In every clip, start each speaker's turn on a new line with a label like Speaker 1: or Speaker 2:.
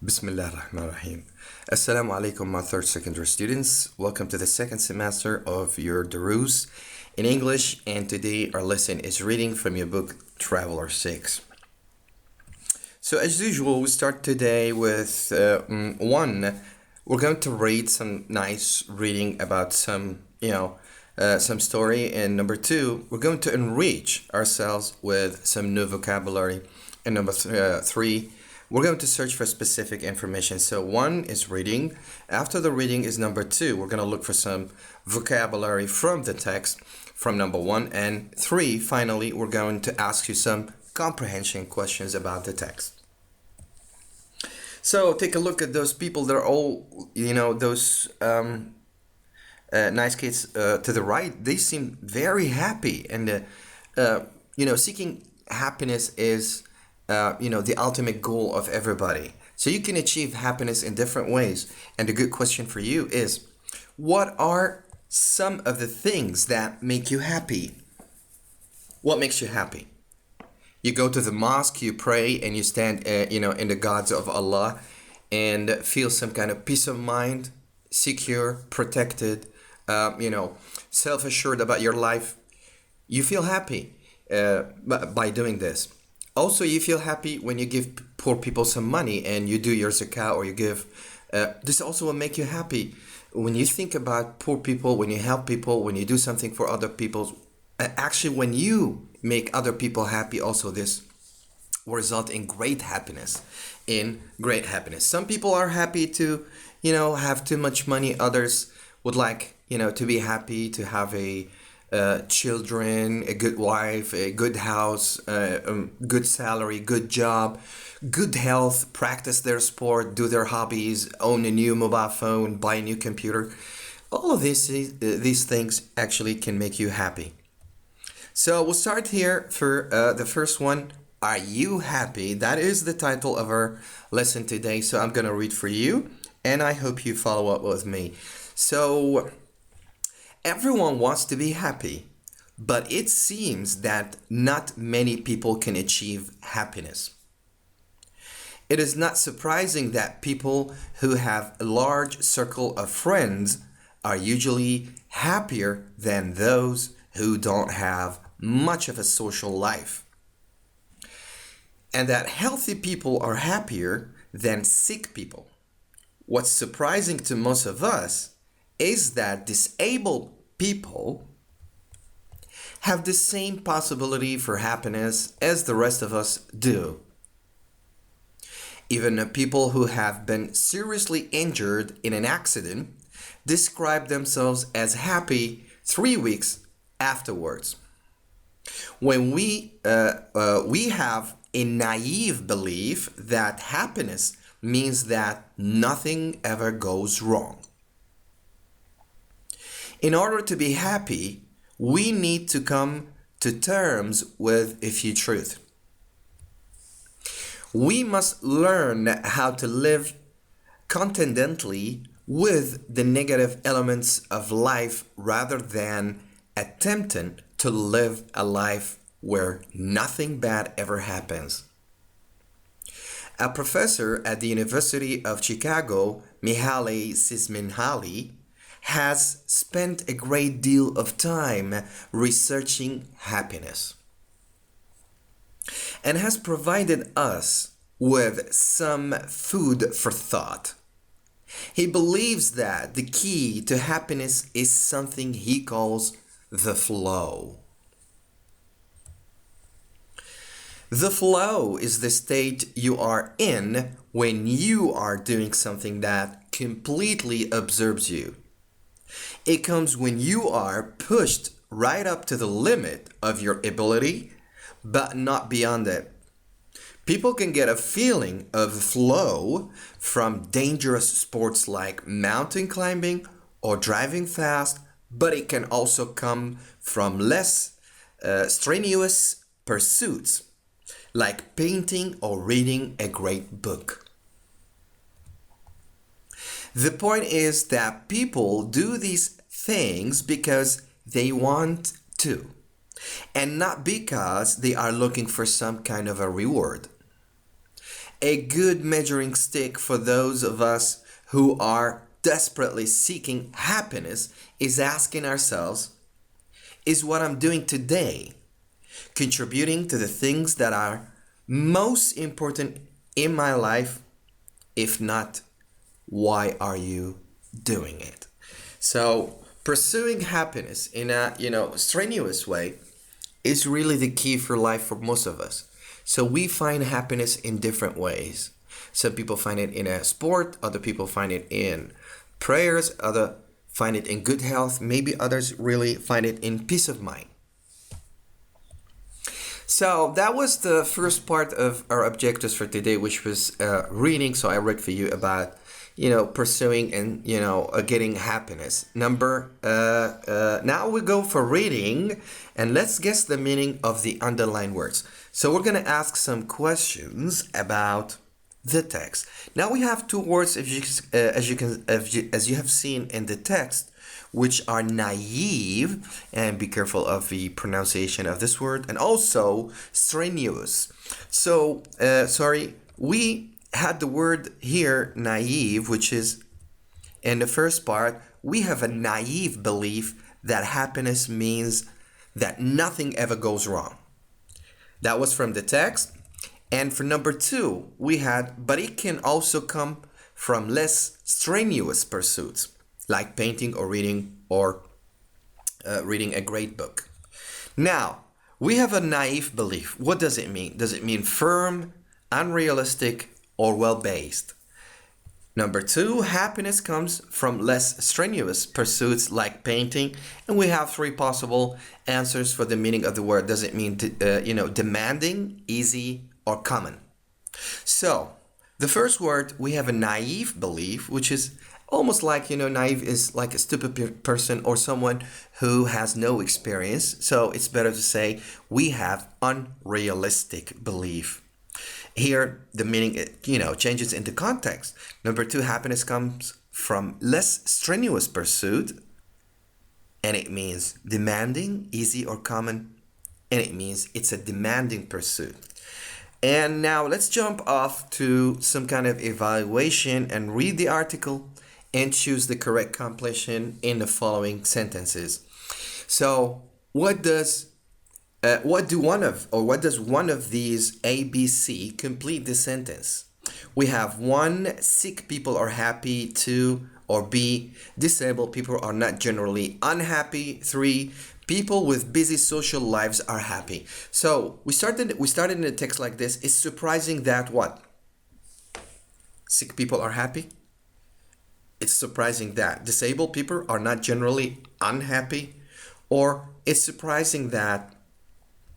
Speaker 1: Bismillah ar-Rahman ar-Rahim. Assalamu alaikum, my third secondary students. Welcome to the second semester of your Durus in English, and today our lesson is reading from your book Traveler 6. So as usual, we start today with one. We're going to read some nice reading about some story, and number two, we're going to enrich ourselves with some new vocabulary, and number three, we're going to search for specific information. So one is reading. After the reading is number two. We're going to look for some vocabulary from the text from number one. And three, finally, we're going to ask you some comprehension questions about the text. So take a look at those people. They're all, those nice kids to the right. They seem very happy. And, seeking happiness is the ultimate goal of everybody. So you can achieve happiness in different ways. And a good question for you is, what are some of the things that make you happy? What makes you happy? You go to the mosque, you pray, and you stand, in the gods of Allah and feel some kind of peace of mind, secure, protected, self-assured about your life. You feel happy by doing this. Also, you feel happy when you give poor people some money and you do your zakah or you give. This also will make you happy. When you think about poor people, when you help people, when you do something for other people, actually when you make other people happy, also this will result in great happiness. Some people are happy to, have too much money. Others would like, to be happy, to have children, a good wife, a good house, good salary, good job, good health, practice their sport, do their hobbies, own a new mobile phone, buy a new computer. All of these things actually can make you happy. So we'll start here for the first one. Are you happy? That is the title of our lesson today. So I'm going to read for you, and I hope you follow up with me. So everyone wants to be happy, but it seems that not many people can achieve happiness. It is not surprising that people who have a large circle of friends are usually happier than those who don't have much of a social life. And that healthy people are happier than sick people. What's surprising to most of us is that disabled people have the same possibility for happiness as the rest of us do. Even people who have been seriously injured in an accident describe themselves as happy 3 weeks afterwards. When we have a naive belief that happiness means that nothing ever goes wrong. In order to be happy, we need to come to terms with a few truths. We must learn how to live contentedly with the negative elements of life rather than attempting to live a life where nothing bad ever happens. A professor at the University of Chicago, Mihaly Csikszentmihalyi, has spent a great deal of time researching happiness and has provided us with some food for thought. He believes that the key to happiness is something he calls the flow. The flow is the state you are in when you are doing something that completely absorbs you. It comes when you are pushed right up to the limit of your ability, but not beyond it. People can get a feeling of flow from dangerous sports like mountain climbing or driving fast, but it can also come from less strenuous pursuits like painting or reading a great book. The point is that people do these things because they want to, and not because they are looking for some kind of a reward. A good measuring stick for those of us who are desperately seeking happiness is asking ourselves, is what I'm doing today contributing to the things that are most important in my life? If not, why are you doing it? So pursuing happiness in a strenuous way is really the key for life for most of us. So we find happiness in different ways. Some people find it in a sport, other people find it in prayers, other find it in good health, maybe others really find it in peace of mind. So that was the first part of our objectives for today, which was reading. So I read for you about, pursuing and, getting happiness. Now we go for reading, and let's guess the meaning of the underlined words. So we're going to ask some questions about the text. Now we have two words, as you have seen in the text, which are naive, and be careful of the pronunciation of this word, and also strenuous. So, we had the word here, naive, which is in the first part. We have a naive belief that happiness means that nothing ever goes wrong. That was from the text. And for number two, we had, but it can also come from less strenuous pursuits, like painting or reading a great book. Now, we have a naive belief. What does it mean? Does it mean firm, unrealistic, or well-based? Number two, happiness comes from less strenuous pursuits like painting, and we have three possible answers for the meaning of the word. Does it mean demanding, easy, or common? So, the first word, we have a naive belief, which is almost like, naive is like a stupid person or someone who has no experience. So it's better to say we have unrealistic belief. Here, the meaning, changes into context. Number two, happiness comes from less strenuous pursuit, and it means demanding, easy, or common, and it means it's a demanding pursuit. And now let's jump off to some kind of evaluation and read the article and choose the correct completion in the following sentences. So, what does one of these A, B, C complete the sentence? We have 1, sick people are happy. 2, or B, disabled people are not generally unhappy. 3, people with busy social lives are happy. So we started in a text like this. It's surprising that what? Sick people are happy. It's surprising that disabled people are not generally unhappy. Or it's surprising that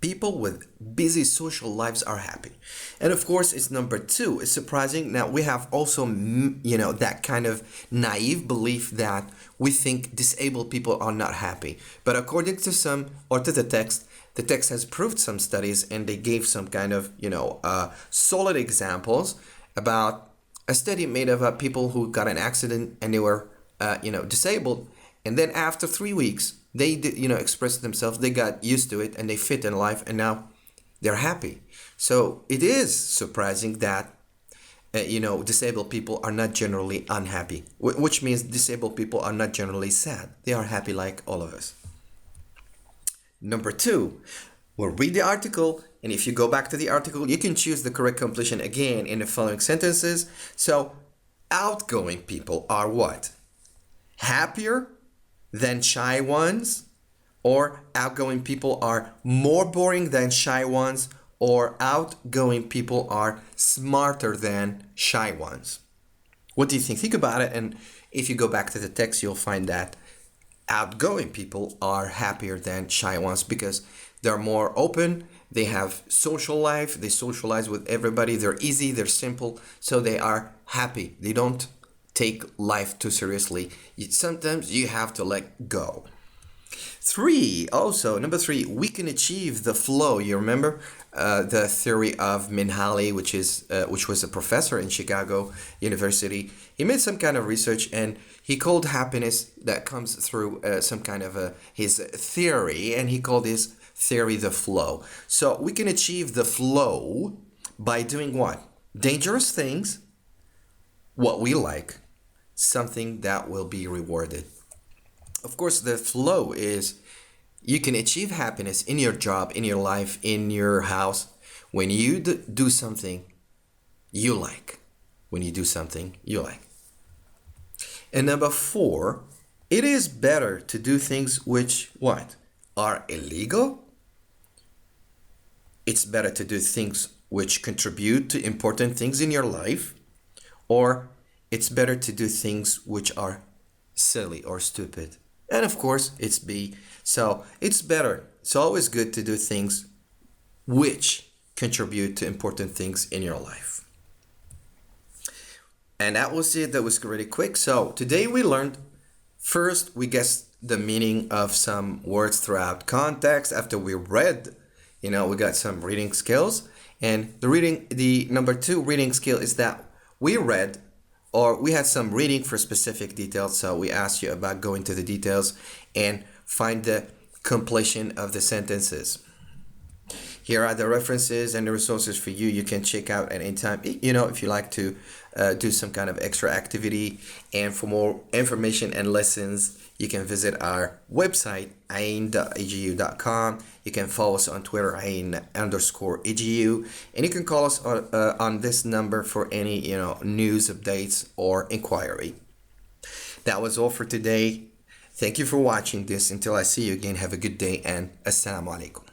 Speaker 1: people with busy social lives are happy. And of course, it's number 2. It's surprising. Now, we have also, that kind of naive belief that we think disabled people are not happy. But according to the text has proved some studies, and they gave some kind of, solid examples about a study made of people who got an accident and they were, disabled. And then after 3 weeks, they did, expressed themselves, they got used to it, and they fit in life, and now they're happy. So it is surprising that, disabled people are not generally unhappy, which means disabled people are not generally sad. They are happy like all of us. Number 2, we'll read the article, and if you go back to the article, you can choose the correct completion again in the following sentences. So, outgoing people are what? Happier than shy ones, or outgoing people are more boring than shy ones, or outgoing people are smarter than shy ones. What do you think? Think about it, and if you go back to the text, you'll find that outgoing people are happier than shy ones because they're more open, they have social life, they socialize with everybody, they're easy, they're simple, so they are happy. They don't take life too seriously. Sometimes you have to let go. Number 3, we can achieve the flow. You remember the theory of Minhaly, which was a professor in Chicago University. He made some kind of research, and he called happiness that comes through some kind of his theory, and he called his theory the flow. So we can achieve the flow by doing what? Dangerous things, what we like, something that will be rewarded. Of course, the flow is you can achieve happiness in your job, in your life, in your house when you do something you like. When you do something you like. And number four, it is better to do things which what? Are illegal. It's better to do things which contribute to important things in your life, or it's better to do things which are silly or stupid. And of course, it's B. So it's better. It's always good to do things which contribute to important things in your life. And that was it. That was really quick. So today we learned first, we guessed the meaning of some words throughout context. After we read, we got some reading skills. And the number two reading skill is that we read or we had some reading for specific details. So we asked you about going to the details and find the completion of the sentences. Here are the references and the resources for you. You can check out at any time, if you like to do some kind of extra activity. And for more information and lessons, you can visit our website, ain.egu.com. You can follow us on Twitter, ain_egu. And you can call us on this number for any, news updates or inquiry. That was all for today. Thank you for watching this. Until I see you again, have a good day and assalamu alaikum.